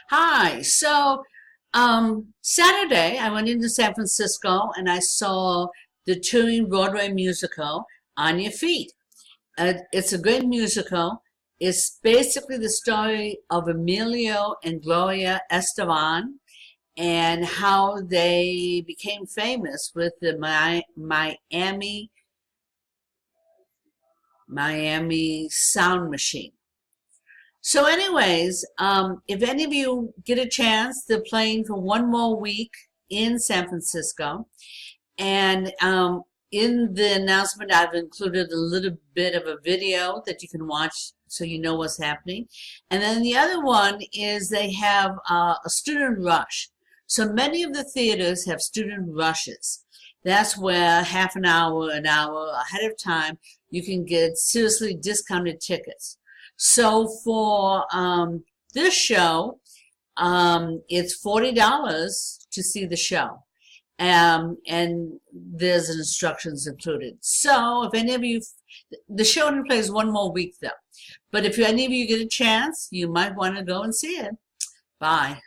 Hi. Saturday I went into San Francisco and I saw the touring Broadway musical On Your Feet. It's a great musical. It's basically the story of Emilio and Gloria Estevan and how they became famous with the Miami Sound Machine. If any of you get a chance, they're playing for one more week in San Francisco. And in the announcement, I've included a little bit of a video that you can watch so you know what's happening. And then the other one is they have a student rush. So many of the theaters have student rushes. That's where half an hour ahead of time, you can get seriously discounted tickets. So for this show, it's $40 to see the show. And there's instructions included. So if any of you, the show only plays one more week though. But if any of you get a chance, you might want to go and see it. Bye.